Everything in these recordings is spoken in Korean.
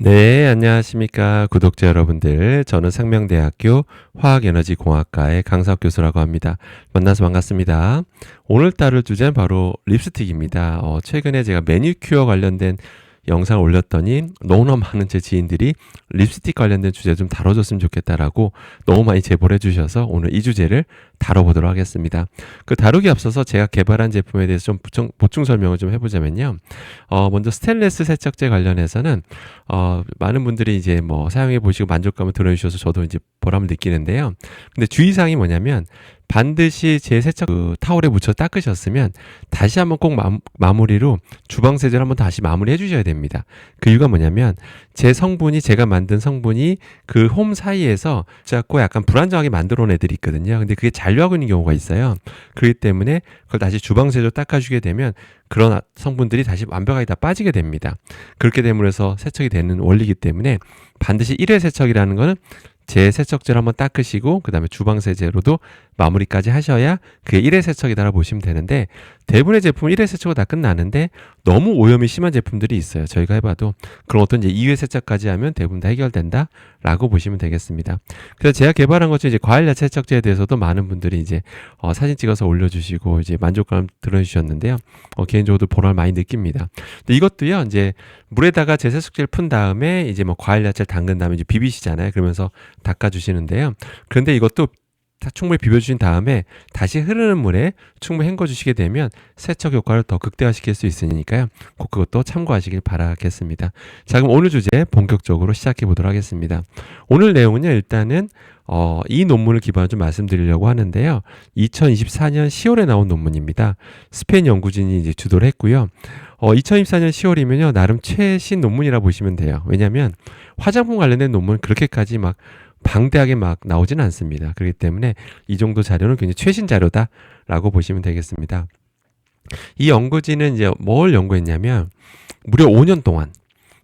네, 안녕하십니까. 구독자 여러분들. 저는 상명대학교 화학에너지공학과의 강사학 교수라고 합니다. 만나서 반갑습니다. 오늘 다룰 주제는 바로 립스틱입니다. 최근에 제가 매니큐어 관련된 영상을 올렸더니 너무나 많은 제 지인들이 립스틱 관련된 주제 좀 다뤄줬으면 좋겠다라고 너무 많이 제보를 해주셔서 오늘 이 주제를 다뤄보도록 하겠습니다. 그 다루기 앞서서 제가 개발한 제품에 대해서 좀 보충 설명을 좀 해보자면요. 먼저 스테인리스 세척제 관련해서는 많은 분들이 이제 뭐 사용해 보시고 만족감을 드러내주셔서 저도 이제 보람을 느끼는데요. 근데 주의사항이 뭐냐면 반드시 제 세척 타올에 묻혀 닦으셨으면 다시 한번 꼭 마무리로 주방 세제를 한번 다시 마무리해 주셔야 됩니다. 그 이유가 뭐냐면 제가 만든 성분이 그 홈 사이에서 자꾸 약간 불안정하게 만들어 온 애들이 있거든요. 근데 그게 잔류하고 있는 경우가 있어요. 그렇기 때문에 그걸 다시 주방 세제로 닦아주게 되면 그런 성분들이 다시 완벽하게 다 빠지게 됩니다. 그렇게 됨으로써 세척이 되는 원리이기 때문에 반드시 1회 세척이라는 거는 제 세척제를 한번 닦으시고 그 다음에 주방 세제로도 마무리까지 하셔야 그게 1회 세척이다라고 보시면 되는데, 대부분의 제품은 1회 세척으로 다 끝나는데 너무 오염이 심한 제품들이 있어요. 저희가 해봐도 그런 것도 이제 2회 세척까지 하면 대부분 다 해결된다 라고 보시면 되겠습니다. 그래서 제가 개발한 것 중에 이제 과일 야채 세척제에 대해서도 많은 분들이 이제 사진 찍어서 올려주시고 이제 만족감을 드러내주셨는데요. 개인적으로도 보람을 많이 느낍니다. 근데 이것도요, 이제 물에다가 제 세척제를 푼 다음에 이제 뭐 과일 야채를 담근 다음에 이제 비비시잖아요. 그러면서 닦아주시는데요. 그런데 이것도 다 충분히 비벼주신 다음에 다시 흐르는 물에 충분히 헹궈주시게 되면 세척 효과를 더 극대화시킬 수 있으니까요. 꼭 그것도 참고하시길 바라겠습니다. 자, 그럼 오늘 주제 본격적으로 시작해 보도록 하겠습니다. 오늘 내용은요, 일단은 이 논문을 기반으로 좀 말씀드리려고 하는데요. 2024년 10월에 나온 논문입니다. 스페인 연구진이 이제 주도를 했고요. 2024년 10월이면요, 나름 최신 논문이라 보시면 돼요. 왜냐하면 화장품 관련된 논문은 그렇게까지 막 방대하게 막 나오지는 않습니다. 그렇기 때문에 이 정도 자료는 굉장히 최신 자료다라고 보시면 되겠습니다. 이 연구진은 이제 뭘 연구했냐면 무려 5년 동안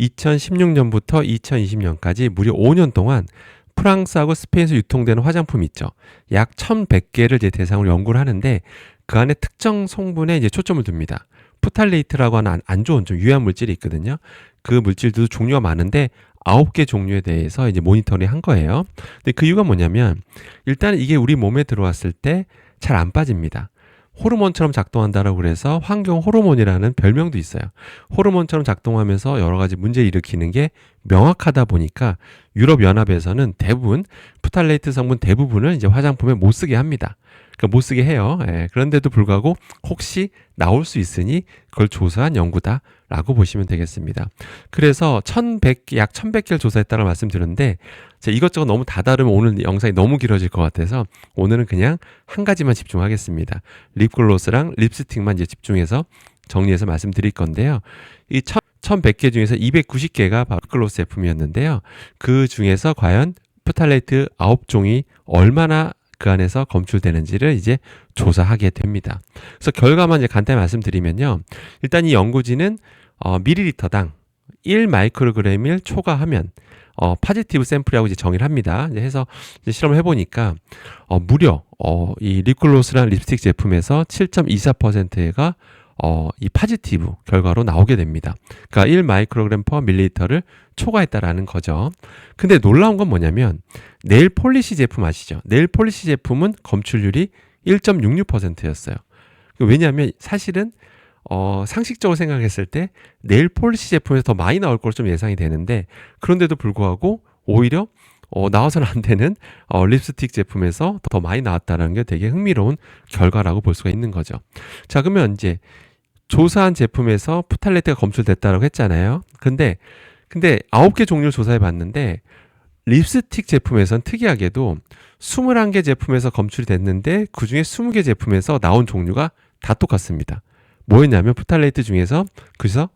2016년부터 2020년까지 무려 5년 동안 프랑스하고 스페인에서 유통되는 화장품 있죠. 약 1100개를 이제 대상으로 연구를 하는데 그 안에 특정 성분에 이제 초점을 둡니다. 프탈레이트라고 하는 안 좋은 좀 유해한 물질이 있거든요. 그 물질도 종류가 많은데 9개 종류에 대해서 이제 모니터링 한 거예요. 근데 그 이유가 뭐냐면 일단 이게 우리 몸에 들어왔을 때 잘 안 빠집니다. 호르몬처럼 작동한다라고 그래서 환경 호르몬이라는 별명도 있어요. 호르몬처럼 작동하면서 여러 가지 문제를 일으키는 게 명확하다 보니까 유럽연합에서는 대부분 프탈레이트 성분 대부분을 이제 화장품에 못 쓰게 합니다. 그러니까 못 쓰게 해요. 그런데도 불구하고 혹시 나올 수 있으니 그걸 조사한 연구다라고 보시면 되겠습니다. 그래서 약 1100개를 조사했다고 말씀드렸는데 이것저것 너무 다 다르면 오늘 영상이 너무 길어질 것 같아서 오늘은 그냥 한 가지만 집중하겠습니다. 립글로스랑 립스틱만 이제 집중해서 정리해서 말씀드릴 건데요. 이 1100개 중에서 290개가 바로 립글로스 제품이었는데요. 그 중에서 과연 프탈레이트 9종이 얼마나 그 안에서 검출되는지를 이제 조사하게 됩니다. 그래서 결과만 이제 간단히 말씀드리면요. 일단 이 연구진은 밀리리터당 1 마이크로그램을 초과하면 파지티브 샘플이라고 이제 정의를 합니다. 이제 해서 이제 실험을 해보니까 무려 이 립글로스라는 립스틱 제품에서 7.24%가 이 파지티브 결과로 나오게 됩니다. 그러니까 1 마이크로그램 퍼 밀리리터를 초과했다라는 거죠. 근데 놀라운 건 뭐냐면 네일 폴리시 제품 아시죠? 네일 폴리시 제품은 검출률이 1.66%였어요. 왜냐하면 사실은 상식적으로 생각했을 때 네일 폴리시 제품에서 더 많이 나올 걸 좀 예상이 되는데 그런데도 불구하고 오히려 나와서는 안 되는 립스틱 제품에서 더 많이 나왔다는 게 되게 흥미로운 결과라고 볼 수가 있는 거죠. 자, 그러면 이제 조사한 제품에서 프탈레이트가 검출됐다고 했잖아요. 근데 9개 종류를 조사해 봤는데 립스틱 제품에선 특이하게도 21개 제품에서 검출이 됐는데 그중에 20개 제품에서 나온 종류가 다 똑같습니다. 뭐였냐면 프탈레이트 중에서 그래서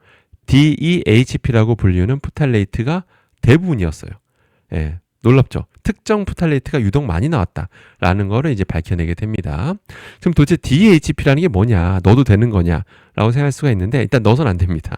DEHP라고 불리는 프탈레이트가 대부분이었어요. 놀랍죠? 특정 프탈레이트가 유독 많이 나왔다라는 거를 이제 밝혀내게 됩니다. 그럼 도대체 DEHP라는 게 뭐냐? 넣어도 되는 거냐? 라고 생각할 수가 있는데 일단 넣어서는 안 됩니다.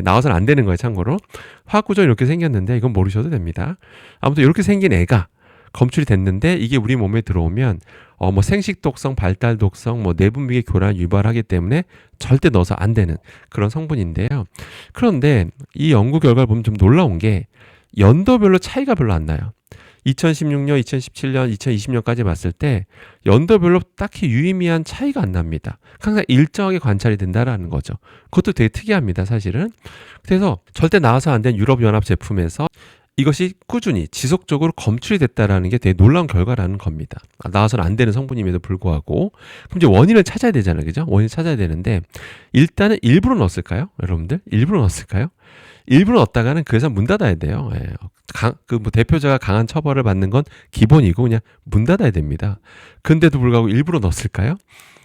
나와서는 안 되는 거예요, 참고로. 화학 구조는 이렇게 생겼는데 이건 모르셔도 됩니다. 아무튼 이렇게 생긴 애가 검출이 됐는데 이게 우리 몸에 들어오면 뭐 생식 독성, 발달 독성, 뭐 내분비계 교란을 유발하기 때문에 절대 넣어서 안 되는 그런 성분인데요. 그런데 이 연구 결과를 보면 좀 놀라운 게 연도별로 차이가 별로 안 나요. 2016년, 2017년, 2020년까지 봤을 때 연도별로 딱히 유의미한 차이가 안 납니다. 항상 일정하게 관찰이 된다라는 거죠. 그것도 되게 특이합니다, 사실은. 그래서 절대 나와서 안 된 유럽연합 제품에서 이것이 꾸준히 지속적으로 검출이 됐다라는 게 되게 놀라운 결과라는 겁니다. 나와서는 안 되는 성분임에도 불구하고. 그럼 이제 원인을 찾아야 되잖아요. 그죠? 원인을 찾아야 되는데 일단은 일부러 넣었을까요? 여러분들? 일부러 넣었을까요? 일부러 넣었다가는 그 회사 문 닫아야 돼요. 예. 뭐 대표자가 강한 처벌을 받는 건 기본이고 그냥 문 닫아야 됩니다. 근데도 불구하고 일부러 넣었을까요?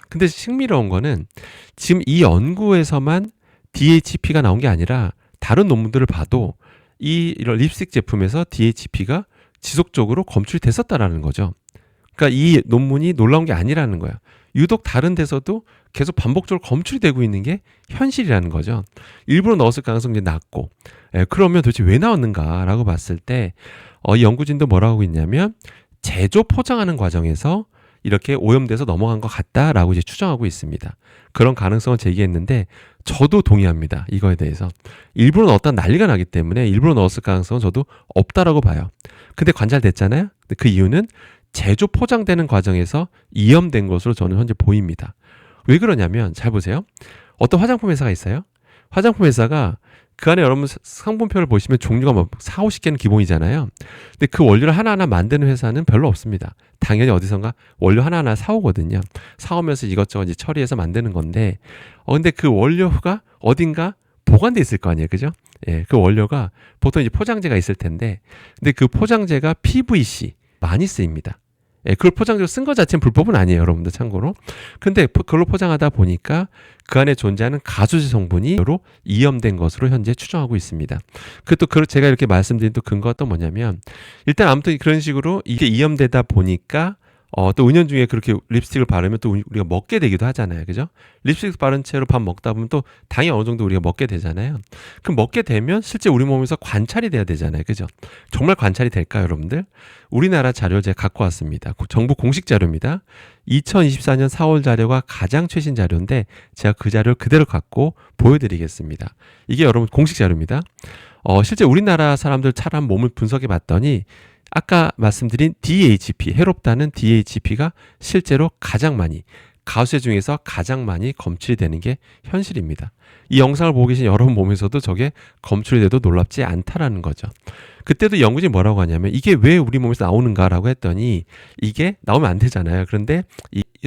근데 흥미로운 거는 지금 이 연구에서만 DHP가 나온 게 아니라 다른 논문들을 봐도 이런 립스틱 제품에서 DHP가 지속적으로 검출이 됐었다라는 거죠. 그러니까 이 논문이 놀라운 게 아니라는 거예요. 유독 다른 데서도 계속 반복적으로 검출이 되고 있는 게 현실이라는 거죠. 일부러 넣었을 가능성이 낮고, 그러면 도대체 왜 나왔는가라고 봤을 때, 이 연구진도 뭐라고 하고 있냐면 제조 포장하는 과정에서 이렇게 오염돼서 넘어간 것 같다라고 이제 추정하고 있습니다. 그런 가능성을 제기했는데 저도 동의합니다. 이거에 대해서. 일부러 넣었다 난리가 나기 때문에 일부러 넣었을 가능성은 저도 없다라고 봐요. 근데 관찰됐잖아요. 근데 그 이유는 제조 포장되는 과정에서 이염된 것으로 저는 현재 보입니다. 왜 그러냐면 잘 보세요. 어떤 화장품 회사가 있어요. 화장품 회사가 그 안에 여러분 상품표를 보시면 종류가 뭐 4, 50개는 기본이잖아요. 근데 그 원료를 하나하나 만드는 회사는 별로 없습니다. 당연히 어디선가 원료 하나하나 사오거든요. 사오면서 이것저것 이제 처리해서 만드는 건데, 근데 그 원료가 어딘가 보관돼 있을 거 아니에요. 그죠? 예, 그 원료가 보통 이제 포장재가 있을 텐데, 근데 그 포장재가 PVC 많이 쓰입니다. 예, 그걸 포장재로 쓴 것 자체는 불법은 아니에요, 여러분들 참고로. 근데 그걸로 포장하다 보니까 그 안에 존재하는 가수지 성분이 이염된 것으로 현재 추정하고 있습니다. 그 제가 이렇게 말씀드린 또 근거가 또 뭐냐면, 일단 아무튼 그런 식으로 이게 이염되다 보니까 또 은연중에 그렇게 립스틱을 바르면 또 우리가 먹게 되기도 하잖아요. 그죠? 립스틱 바른 채로 밥 먹다 보면 또 당이 어느 정도 우리가 먹게 되잖아요. 그럼 먹게 되면 실제 우리 몸에서 관찰이 돼야 되잖아요. 그죠? 정말 관찰이 될까요, 여러분들? 우리나라 자료 제가 갖고 왔습니다. 정부 공식 자료입니다. 2024년 4월 자료가 가장 최신 자료인데 제가 그 자료를 그대로 갖고 보여드리겠습니다. 이게 여러분 공식 자료입니다. 실제 우리나라 사람들 사람 몸을 분석해 봤더니 아까 말씀드린 DHP, 해롭다는 DHP가 실제로 가장 많이, 가수제 중에서 가장 많이 검출이 되는 게 현실입니다. 이 영상을 보고 계신 여러분 몸에서도 저게 검출이 돼도 놀랍지 않다라는 거죠. 그때도 연구진이 뭐라고 하냐면 이게 왜 우리 몸에서 나오는가라고 했더니 이게 나오면 안 되잖아요. 그런데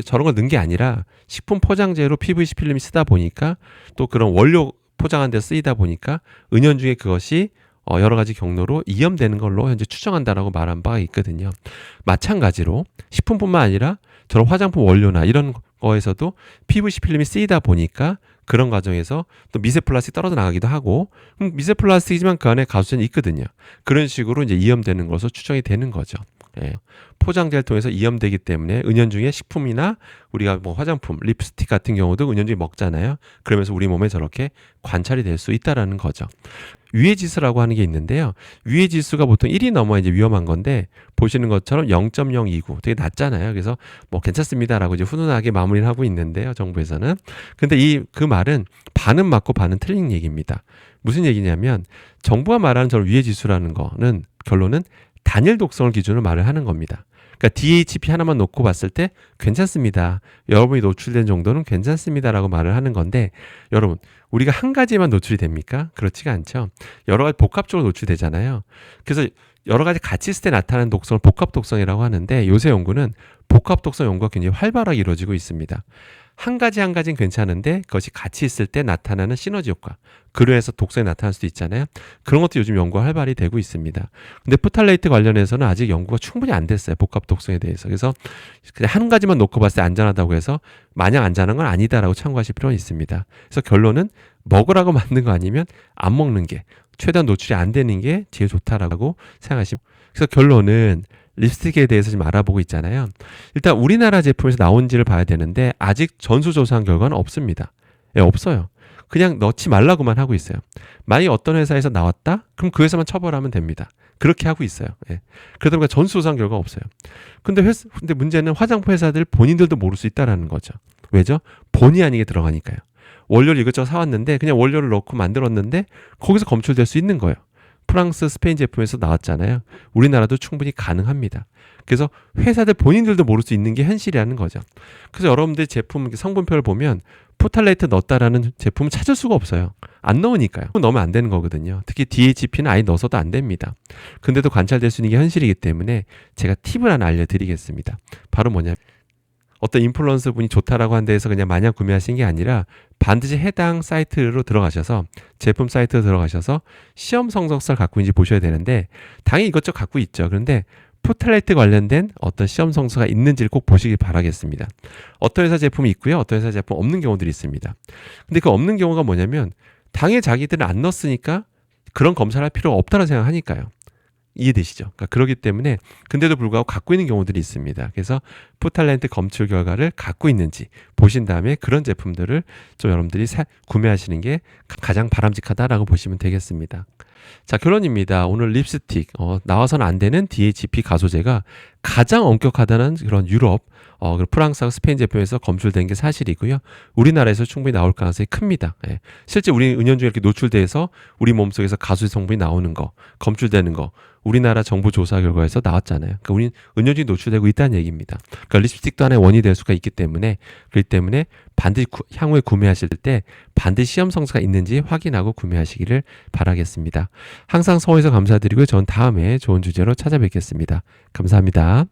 저런 걸 넣은 게 아니라 식품 포장재로 PVC 필름이 쓰다 보니까 또 그런 원료 포장한 데 쓰이다 보니까 은연중에 그것이 여러 가지 경로로 이염되는 걸로 현재 추정한다라고 말한 바가 있거든요. 마찬가지로 식품뿐만 아니라 저런 화장품 원료나 이런 거에서도 PVC 필름이 쓰이다 보니까 그런 과정에서 또 미세 플라스틱 떨어져 나가기도 하고, 미세 플라스틱이지만 그 안에 가수전이 있거든요. 그런 식으로 이제 이염되는 것으로 추정이 되는 거죠. 예. 포장재를 통해서 이염되기 때문에 은연중에 식품이나 우리가 뭐 화장품, 립스틱 같은 경우도 은연중에 먹잖아요. 그러면서 우리 몸에 저렇게 관찰이 될 수 있다라는 거죠. 유해지수라고 하는 게 있는데요. 유해지수가 보통 1이 넘어야 이제 위험한 건데 보시는 것처럼 0.029 되게 낮잖아요. 그래서 뭐 괜찮습니다라고 이제 훈훈하게 마무리를 하고 있는데요. 정부에서는. 근데 그 말은 반은 맞고 반은 틀린 얘기입니다. 무슨 얘기냐면 정부가 말하는 저런 유해지수라는 거는 결론은 단일 독성을 기준으로 말을 하는 겁니다. 그러니까 DHP 하나만 놓고 봤을 때 괜찮습니다. 여러분이 노출된 정도는 괜찮습니다라고 말을 하는 건데, 여러분 우리가 한 가지만 노출이 됩니까? 그렇지가 않죠. 여러 가지 복합적으로 노출되잖아요. 그래서 여러 가지 같이 있을 때 나타나는 독성을 복합 독성이라고 하는데 요새 연구는 복합 독성 연구가 굉장히 활발하게 이루어지고 있습니다. 한 가지는 괜찮은데 그것이 같이 있을 때 나타나는 시너지 효과, 그래서 독성이 나타날 수도 있잖아요. 그런 것도 요즘 연구가 활발히 되고 있습니다. 근데 프탈레이트 관련해서는 아직 연구가 충분히 안 됐어요. 복합 독성에 대해서. 그래서 그냥 한 가지만 놓고 봤을 때 안전하다고 해서 마냥 안전한 건 아니다라고 참고하실 필요는 있습니다. 그래서 결론은 먹으라고 만든 거 아니면 안 먹는 게, 최대한 노출이 안 되는 게 제일 좋다라고 생각하시면. 그래서 결론은 립스틱에 대해서 지금 알아보고 있잖아요. 일단 우리나라 제품에서 나온지를 봐야 되는데 아직 전수조사한 결과는 없습니다. 예, 없어요. 그냥 넣지 말라고만 하고 있어요. 만약에 어떤 회사에서 나왔다? 그럼 그 회사만 처벌하면 됩니다. 그렇게 하고 있어요. 예. 그러다 보니까 전수조사한 결과가 없어요. 근데 문제는 화장품 회사들 본인들도 모를 수 있다라는 거죠. 왜죠? 본의 아니게 들어가니까요. 원료를 이것저것 사왔는데 그냥 원료를 넣고 만들었는데 거기서 검출될 수 있는 거예요. 프랑스, 스페인 제품에서 나왔잖아요. 우리나라도 충분히 가능합니다. 그래서 회사들 본인들도 모를 수 있는 게 현실이라는 거죠. 그래서 여러분들 제품 성분표를 보면 포탈레이트 넣었다라는 제품을 찾을 수가 없어요. 안 넣으니까요. 넣으면 안 되는 거거든요. 특히 DHP는 아예 넣어서도 안 됩니다. 근데도 관찰될 수 있는 게 현실이기 때문에 제가 팁을 하나 알려드리겠습니다. 바로 뭐냐면 어떤 인플루언서 분이 좋다라고 한 데에서 그냥 마냥 구매하신 게 아니라 반드시 해당 사이트로 들어가셔서 제품 사이트로 들어가셔서 시험 성적서를 갖고 있는지 보셔야 되는데 당연히 이것저것 갖고 있죠. 그런데 포탈레이트 관련된 어떤 시험 성서가 있는지를 꼭 보시길 바라겠습니다. 어떤 회사 제품이 있고요. 어떤 회사 제품 없는 경우들이 있습니다. 근데 그 없는 경우가 뭐냐면 당연히 자기들은 안 넣었으니까 그런 검사를 할 필요가 없다고 생각하니까요. 이해되시죠? 그러니까 그러기 때문에 근데도 불구하고 갖고 있는 경우들이 있습니다. 그래서 포탈레이트 검출 결과를 갖고 있는지 보신 다음에 그런 제품들을 좀 여러분들이 구매하시는 게 가장 바람직하다라고 보시면 되겠습니다. 자, 결론입니다. 오늘 립스틱 나와서는 안 되는 DHP 가소제가 가장 엄격하다는 그런 유럽 프랑스하고 스페인 제품에서 검출된 게 사실이고요. 우리나라에서 충분히 나올 가능성이 큽니다. 예. 실제 우리 은연중에 이렇게 노출돼서 우리 몸속에서 가소제 성분이 나오는 거, 검출되는 거 우리나라 정부 조사 결과에서 나왔잖아요. 그러니까 우리는 은연중에 노출되고 있다는 얘기입니다. 그러니까 립스틱도 하나의 원인이 될 수가 있기 때문에 그렇기 때문에 반드시 향후에 구매하실 때 반드시 시험 성사가 있는지 확인하고 구매하시기를 바라겠습니다. 항상 성원해서 감사드리고요. 전 다음에 좋은 주제로 찾아뵙겠습니다. 감사합니다.